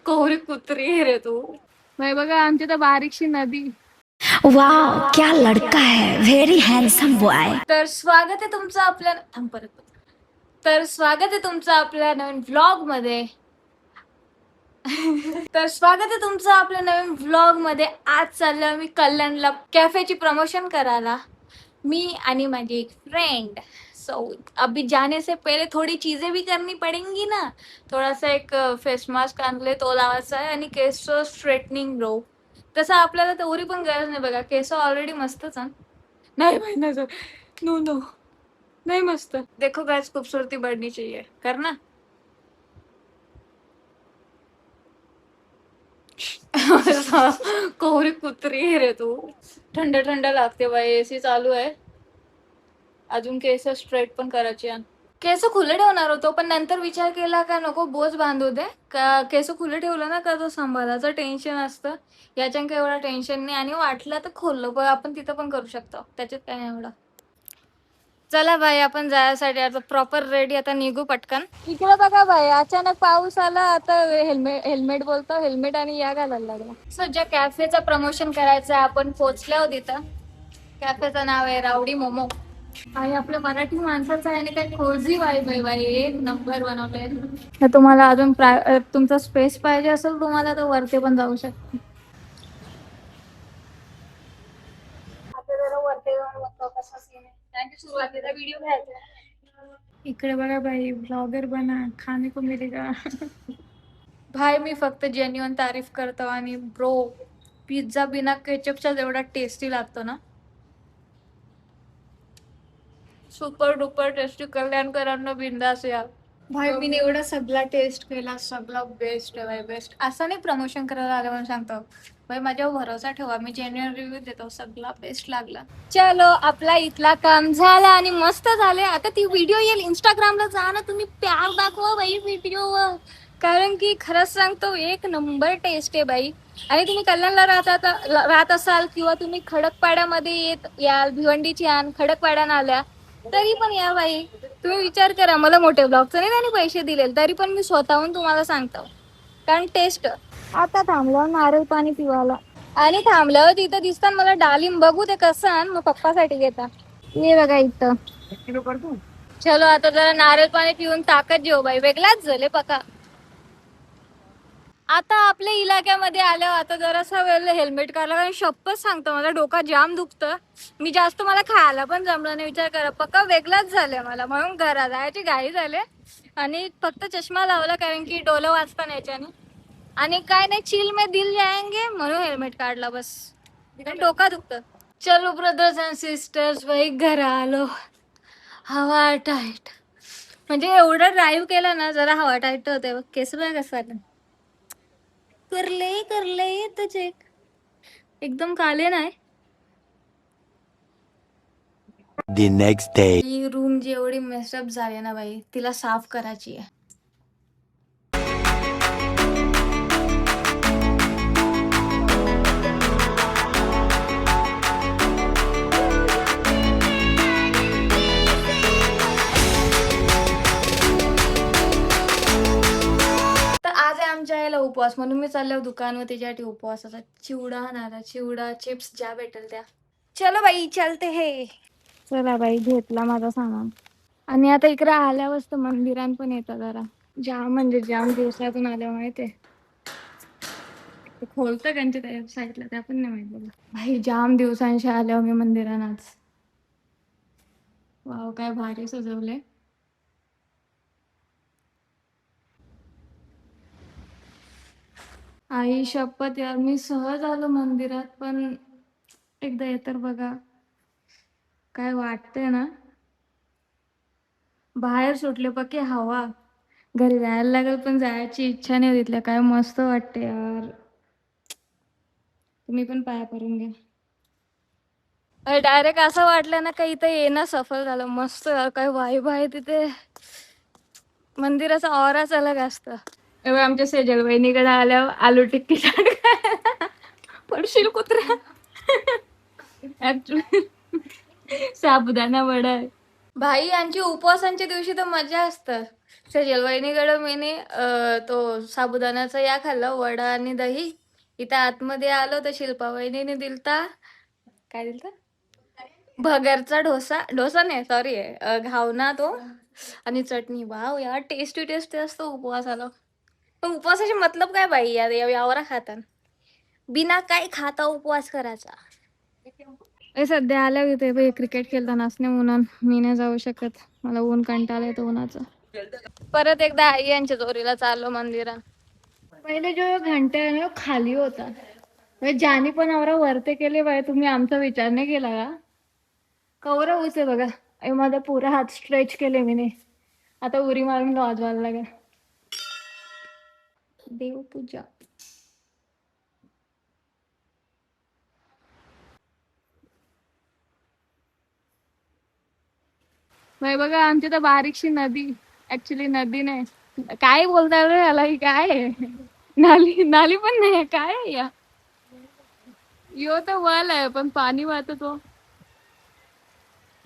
कोहरी कुत्री आहे रे तू. बाई बघा आमची तर बारीकशी नदी. वाह क्या लड़का है, वेरी हैंडसम बॉय. तर स्वागत आहे तुमचं आपल्या तर स्वागत आहे तुमचं आपल्या नवीन व्लॉग मध्ये. तर स्वागत आहे तुमचं आपल्या नवीन व्लॉग मध्ये. आज चाललोय मी कल्याणला कॅफेची प्रमोशन करायला, मी आणि माझी एक फ्रेंड. सो अभी जाने से पहले थोड़ी चीजें भी करनी पड़ेंगी ना. थोड़ा सा एक फेस मास्क आणले तो लावायचा आहे आणि केस स्ट्रेटनिंग ब्रो. तसं आपल्याला तेवढी पण गरज नाही बघा, केस ऑलरेडी मस्तच आहे. नहीं भाई नहीं, नो नो नहीं मस्त. देखो गाइस खूबसूरती बढ़नी चाहिए, करना. कोहरी कुत्री आहे रे तू. थंड थंड लागते बाई, एसी चालू आहे. अजून केस स्ट्रेट पण करायची आहे. केस खुले ठेवणार होतो पण नंतर विचार केला का नको बोज बांधू दे का. केस खुले ठेवलं ना का तो सांभाळाचं टेन्शन असतं. याच्यानं काही एवढा टेन्शन नाही आणि वाटलं तर खोललं पण आपण तिथं पण करू शकतो, त्याच्यात काय नाही एवढं. चला बाई आपण जायसाठी आता प्रॉपर रेडी, आता निघू पटकन. इकडे बघा बाई अचानक पाऊस आला, आता हेल्मेट बोलतो हेल्मेट आणि या घालायला लागला. सध्या कॅफेचं प्रमोशन करायचं आहे, आपण पोहोचलो तिथं. कॅफेचं नाव आहे रावडी मोमो आणि आपल्या मराठी माणसाचं आहे आणि काय कोझी वाईब आहे बाई, एक नंबर बनवलंय. तुम्हाला अजून तुमचा स्पेस पाहिजे असेल तुम्हाला तर वरती पण जाऊ शकता. आता जरा वरती जाऊन बघतो कसा सीन आहे. त्यांची सुरुवातीला व्हिडिओ घ्यायचा. इकडे बघा बाई ब्लॉगर बना, खाने को मिलेगा. भाई मी फक्त जेन्युअन तारीफ करतो आणि ब्रो पिझ्झा बिना केचपचा जेवढा टेस्टी लागतो ना, सुपर डुपर टेस्टी. कल्याणकरांना बिंदास या. भाई मी एवढा सगळा टेस्ट केला, सगळा बेस्ट आहे भाई, बेस्ट. असं नाही प्रमोशन करायला आलं म्हणून सांगतो भाई, माझ्यावर भरोसा ठेवा, मी जेन्युअन रिव्ह्यू देतो, सगळा बेस्ट लागला. चलो आपला इथला काम झाला आणि मस्त झाले. आता ती व्हिडिओ येईल इंस्टाग्रामला, जा ना तुम्ही, प्यार दाखवा बाई व्हिडिओवर, कारण की खरंच सांगतो एक नंबर टेस्ट आहे बाई. आणि तुम्ही कल्याणला राहत असाल किंवा तुम्ही खडकपाड्यामध्ये येत याल, भिवंडीची आण खडकपाड्यानं आल्या तरी पण या बाई. तुम्ही विचार करा, मला मोठे ब्लॉगचं नाही त्यांनी पैसे दिले तरी पण मी स्वतःहून तुम्हाला सांगतो, कारण टेस्ट. आता थांबल्यावर नारळ पाणी पिवायला आणि थांबल्यावर तिथं दिसतात मला डालिंब, बघू ते कसं आण मग पप्पासाठी घेता. ये बघा इथं. चलो आता जरा नारळ पाणी पिऊन ताकद जेव बाई, वेगळाच झाले पका. आता आपल्या इलाक्यामध्ये आल्यावर आता जरासा वेळ हेल्मेट काढला, कारण शपथ सांगतो मला डोका जाम दुखतं. मी जास्त मला खायला पण जमलं नाही, विचार करा पक्का वेगळाच झालंय मला, म्हणून घरात जायची घाई झाले आणि फक्त चष्मा लावला कारण की डोलं वाचता नाही याच्याने. आणि काय नाही, चिल में दिल जाएंगे म्हणून हेल्मेट काढला बस, डोका दुखतं. चलो ब्रदर्स अँड सिस्टर्स बाई घरा आलो. हवा टाईट, म्हणजे एवढं ड्राईव्ह केलं ना जरा हवा टाईट होते. केस बघ कसं वाटलं, करले तर चेक एकदम काले नाही. The next day. ही रूम जी एवढी मेसअप झाली ना बाई, तिला साफ करायची आहे. तर आज आहे आमच्या याला उपवास, म्हणून मी चालले दुकानवर त्याच्यासाठी उपवासाचा चिवडा नारा, चिवडा चिप्स ज्या भेटेल त्या. चलो बाई चलते हे. चला बाई घेतला माझा सामान आणि आता इकडे आल्यावरच तर मंदिरात पण येतं जरा. जाम म्हणजे जाम दिवसातून आल्यावर माहितीये खोलतं त्यांच्या त्या साईडला, त्या पण नाही माहित बघा भाई. जाम दिवसांशी आल्यावर मी मंदिरात आज. वाव काय भारी सजवले. आई शपथ यार, मी सहज आलो मंदिरात पण एकदा येतर बघा काय वाटतंय ना. बाहेर सुटले पक्के हवा, घरी जायला लागेल पण जायची इच्छा नाही तिथल्या. काय मस्त वाटते यार, तुम्ही पण पाया पडून घ्या. डायरेक्ट असं वाटलं ना का इथं येणं सफल झालं. मस्त यार, काय वाईब आहे तिथे, मंदिराचा ऑराच अलग असतं. आमच्या सेजल वहिनीकडे आल्यावर आलू टिक्की पडशील कुत्र्या. साबुदाणा वडा आहे भाई. यांची उपवासांच्या दिवशी तर मजा असतं. सजल वहिनीकडं मी तो साबुदाण्याचा या खाल्लं, वडा आणि दही. इथं आतमध्ये आलो तर शिल्पा वहिनीने दिलता, काय दिलता, भगरचा डोसा, डोसा नाही सॉरी घावना तो आणि चटणी. वाव यार, टेस्टी टेस्टी असतो उपवासाला. पण उपवासाची मतलब काय बाई यार, यावरा खातात बिना काय खाता उपवास करायचा. सध्या आल्या इथे बाई क्रिकेट खेळताना असणे म्हणून मी नाही जाऊ शकत, मला ऊन कंटाळा येतो उन्हाचं. परत एकदा आई यांच्या जोरीला चाललो मंदिरात. पहिले जो घंटे आहे ना खाली होता, ज्याने पण आवरा वरते केले बाय, तुम्ही आमचा विचार नाही केला का? कवरा ऊस आहे बघा. माझा पुरा हात स्ट्रेच केले मी. आता उरी मारून वाजवायला लागेल. देवपूजा. बाई बघा आमची तर बारीकशी नदी, ऍक्च्युली नदी नाही, काय बोलताय रे याला, ही काय आहे? नाली, नाली पण नाही, काय आहे या? यो तर वल आहे पण पाणी वाहत तो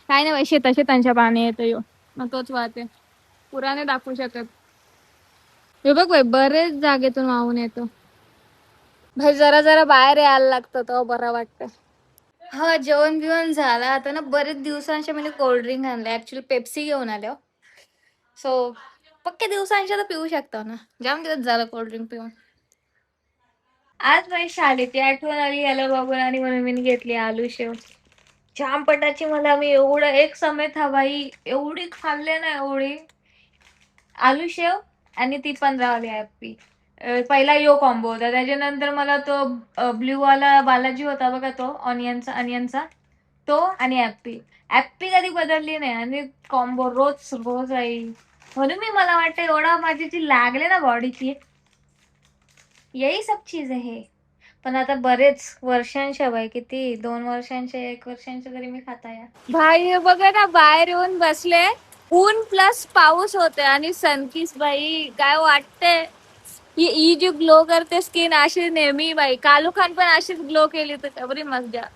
काय नाही बाई, शेतांच्या पाणी येतं यो, मग तोच वाहते, पुराने दाखवू शकत. हे बघ बाई बरेच जागेतून वाहून येतो. भाई जरा जरा बाहेर यायला लागतं तो बरं वाटतं. हा जेवण बिवण झालं आता ना, बरेच दिवसांच्या मी कोल्ड्रिंक आणले, ऍक्च्युली पेप्सी घेऊन आले. सो पक्के दिवसांच्या तर पिऊ शकता ना, जाम दिवस झालं कोल्ड्रिंक पिऊन. आज माझी शाळेची आठवण आली याला बघून आणि म्हणून मी घेतली आलू शेव. जाम पटाची, मला मी एवढं एक समेत हवाई एवढी खाल्ले ना, एवढी आलू शेव आणि ती 15 वाली हॅप्पी. पहिला यो कॉम्बो होता, त्याच्यानंतर मला तो ब्ल्यू वाला बालाजी होता बघा, तो अनियनचा तो आणि ॲप्पी. ॲप्पी कधी बदलली नाही आणि कॉम्बो रोज रोज आहे. म्हणून मी मला वाटतं एवढा माझी जी लागले ना बॉडीची, यही सब चीज आहे. पण आता बरेच वर्षांच्या बाई, किती 2 वर्षांच्या 1 वर्षांच्या तरी मी खाता या. भाई बघा ना, बाहेर येऊन बसले, ऊन प्लस पाऊस होते आणि सनकिस बाई काय वाटते. ही जी ग्लो करते स्किन अशी नेहमी बाई, कालू खान पण अशीच ग्लो केली तर बरी मजा.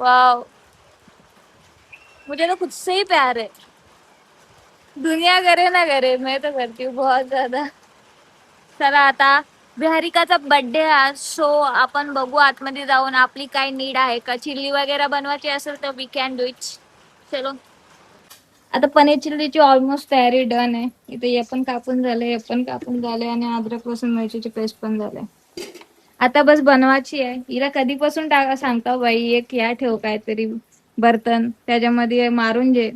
वाव, मुझे तो खुद से ही प्यार है. दुनिया करे ना करे, मैं तो करती हूँ बहुत ज्यादा. चला आता बिहारिकाचा बर्थडे आज, सो आपण बघू आतमध्ये जाऊन आपली काय नीड आहे का, चिल्ली वगैरे बनवायची असेल तर वी कॅन डू इट. चलो आता पनीर चिल्लीची ऑलमोस्ट तयारी डन आहे. इथे हे पण कापून झाले, हे पण कापून झाले आणि अद्रक लसूण मिरचीची पेस्ट पण झाले. आता बस बनवायची आहे. हिला कधीपासून टाका सांगता बाई, एक या ठेव काहीतरी बर्तन त्याच्यामध्ये मारून जे,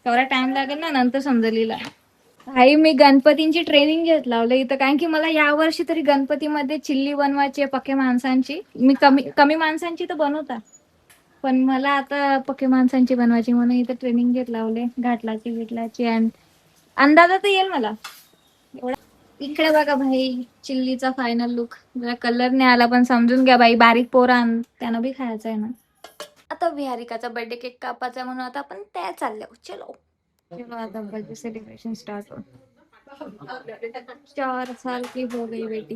तेवढा टाइम लागेल ना, नंतर समजेल हिला. भाई मी गणपतींची ट्रेनिंग घेत लावले इथं, कारण की मला यावर्षी तरी गणपतीमध्ये चिल्ली बनवायची आहे पक्के माणसांची. मी कमी कमी माणसांची तर बनवता, पण मला आता पक्के माणसांची बनवायची म्हणून इथं ट्रेनिंग घेत लावले घाटलाची आणि अंदाजा तर येईल मला एवढा. इकडे बघा भाई चिल्लीचा फायनल लुक. जरा कलर नाही आला पण समजून घ्या बाई, बारीक पोरा त्यांना बी खायचं आहे ना. आता विहारिकाचा बर्थडे केक कापायचा म्हणून आता आपण त्या चाललो. चलो चलो आता बर्थडे सेलिब्रेशन स्टार्ट हो. 4 साल की हो गई बेटी.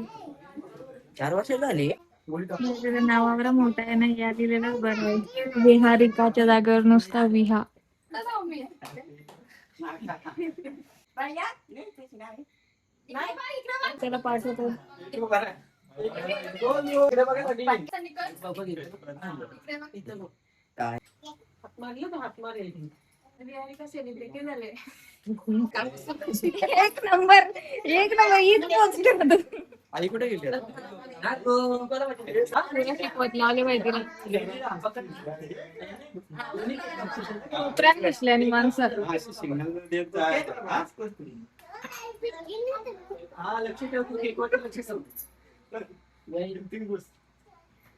4 वर्ष झाली. नावावर मोठा आहे ना, या दिलेलंच बरं आहे. विहारिकाच्या जागेवर नुसता विहा. त्याला पाठवतो. एक नंबर हीच पोस्ट होतं. आई कुठे गेली? शिकवत लावले माहिती ना, कोपऱ्यात दिसले आणि माणसं.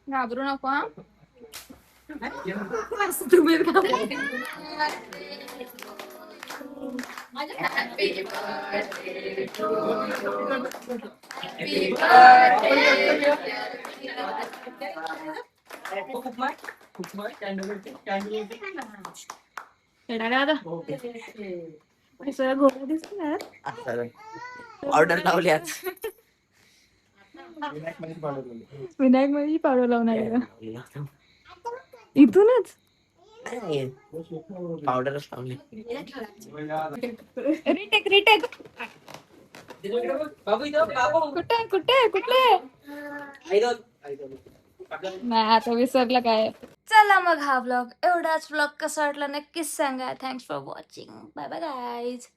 घाबरू नको हा. तुम्ही घोडा दिसणार. ऑर्डर लावली आज. विनायक माझी पावडर लावणार आहे का इथूनच? काय नाही पावडरच लावली. रिटेक कुठे कुठे कुठे नाही आता विसरलं काय. चला मग हा व्लॉग एवढाच व्लॉग कसा वाटला नक्कीच सांगा. Thanks for watching. Bye bye guys.